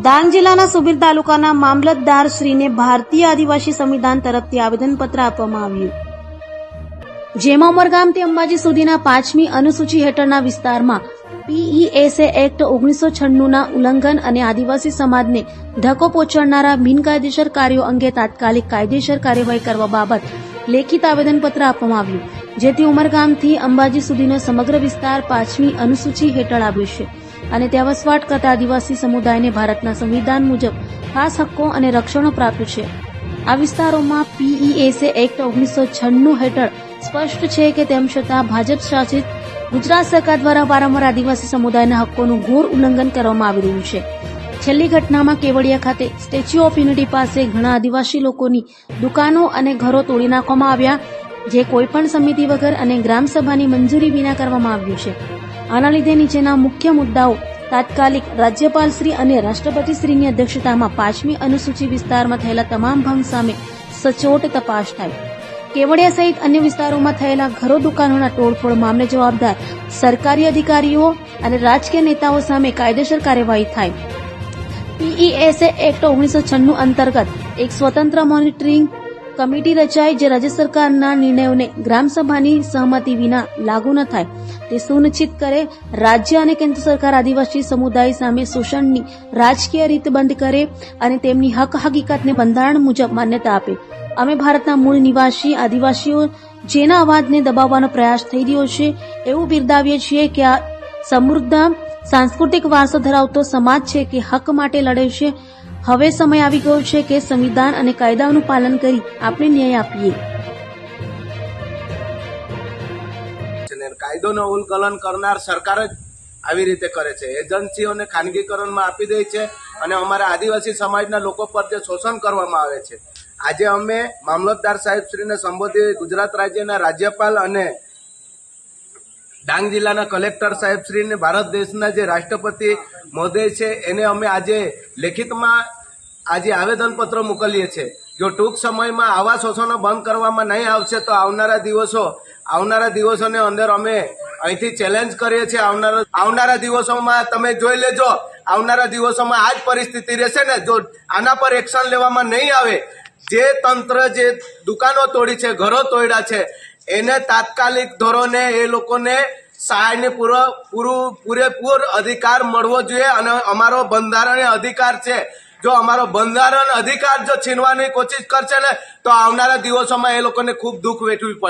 ડાંગ જિલ્લાના સુબીર તાલુકાના મામલતદાર શ્રીને ભારતીય આદિવાસી સંવિધાન તરફથી આવેદનપત્ર આપવામાં આવ્યું, જેમાં ઉમરગામથી અંબાજી સુધીના 5મી અનુસૂચિ હેઠળના વિસ્તારમાં PESA એક્ટ 1996ના ઉલ્લંઘન અને આદિવાસી સમાજને ધક્કો પહોંચાડનારા બિનકાયદેસર કાર્યો અંગે તાત્કાલિક કાયદેસર કાર્યવાહી કરવા બાબત લેખિત આવેદનપત્ર આપવામાં આવ્યું, જેથી ઉમરગામથી અંબાજી સુધીનો સમગ્ર વિસ્તાર 5મી અનુસૂચિ હેઠળ આવ્યો છે અને ત્યાં વસવાટ કરતા આદિવાસી સમુદાયને ભારતના સંવિધાન મુજબ ખાસ હક્કો અને રક્ષણો પ્રાપ્ત છે। આ વિસ્તારોમાં PESA એક્ટ 1996 હેઠળ સ્પષ્ટ છે કે તેમ છતાં ભાજપ શાસિત ગુજરાત સરકાર દ્વારા વારંવાર આદિવાસી સમુદાયના હક્કોનું ઘોર ઉલ્લંઘન કરવામાં આવી રહ્યું છે। છેલ્લી ઘટનામાં કેવડિયા ખાતે સ્ટેચ્યુ ઓફ યુનિટી પાસે ઘણા આદિવાસી લોકોની દુકાનો અને ઘરો તોડી નાખવામાં આવ્યા, જે કોઈપણ સમિતિ વગર અને ગ્રામસભાની મંજૂરી વિના કરવામાં આવ્યું છે। આના લીધે નીચેના મુખ્ય મુદ્દાઓ તાત્કાલિક રાજ્યપાલશ્રી અને રાષ્ટ્રપતિશ્રીની અધ્યક્ષતામાં 5મી અનુસૂચિ વિસ્તારમાં થયેલા તમામ ભંગ સામે સચોટ તપાસ થાય, કેવડિયા સહિત અન્ય વિસ્તારોમાં થયેલા ઘરો દુકાનોના તોડફોડ મામલે જવાબદાર સરકારી અધિકારીઓ અને રાજકીય નેતાઓ સામે કાયદેસર કાર્યવાહી થાય। PESA એક્ટ 1996 અંતર્ગત એક સ્વતંત્ર મોનિટરિંગ કમિટી રચાય, જે રાજ્ય સરકારના નિર્ણયોને ગ્રામસભાની સહમતિ વિના લાગુ ન થાય તે સુનિશ્ચિત કરે। રાજ્ય અને કેન્દ્ર સરકાર આદિવાસી સમુદાય સામે શોષણની રાજકીય રીત બંધ કરે અને તેમની હક હકીકતને બંધારણ મુજબ માન્યતા આપે। અમે ભારતના મૂળ નિવાસી આદિવાસીઓ જેના અવાજને દબાવવાનો પ્રયાસ થઈ રહ્યો છે એવું બિરદાવીએ છીએ કે આ સમૃદ્ધ સાંસ્કૃતિક વારસો ધરાવતો સમાજ છે કે હક માટે લડે છે। હવે સમય આવી ગયો છે કે સંવિધાન અને કાયદાઓનું પાલન કરી આપણે ન્યાય આપીએ। કાયદોનું ઉલ્લંઘન કરનાર સરકાર જ આવી રીતે કરે છે, એજન્સીઓને ખાનગીકરણમાં આપી દે છે અને અમારા આદિવાસી સમાજના લોકો પર જે શોષણ કરવામાં આવે છે। આજે અમે મામલતદાર સાહેબશ્રીને સંબોધી ગુજરાત રાજ્યના રાજ્યપાલ અને ડાંગ જિલ્લાના કલેક્ટર સાહેબશ્રીને ભારત દેશના જે રાષ્ટ્રપતિ મહોદય છે એને અમે આજે લેખિતમાં આજે આવેદનપત્ર મોકલીએ છીએ। જો ટૂંક સમયમાં આવા શોષણો બંધ કરવામાં નહીં આવશે તો આવનારા દિવસોને અંદર અમે અહીંથી ચેલેન્જ કરીએ છીએ। આવનારા દિવસોમાં તમે જોઈ લેજો, આવનારા દિવસોમાં આ જ પરિસ્થિતિ રહેશે ને જો આના પર એક્શન લેવામાં નહીં આવે। જે તંત્ર જે દુકાનો તોડી છે, ઘરો તોડ્યા છે, એને તાત્કાલિક ધોરણે એ લોકોને સહાયને પૂરેપૂર અધિકાર મળવો જોઈએ અને અમારો બંધારણીય અધિકાર છે। જો અમારો બંધારણ અધિકાર જો છીનવાની કોશિશ કરશે ને તો આવનારા દિવસોમાં એ લોકોને ખૂબ દુઃખ વેઠવું પડશે।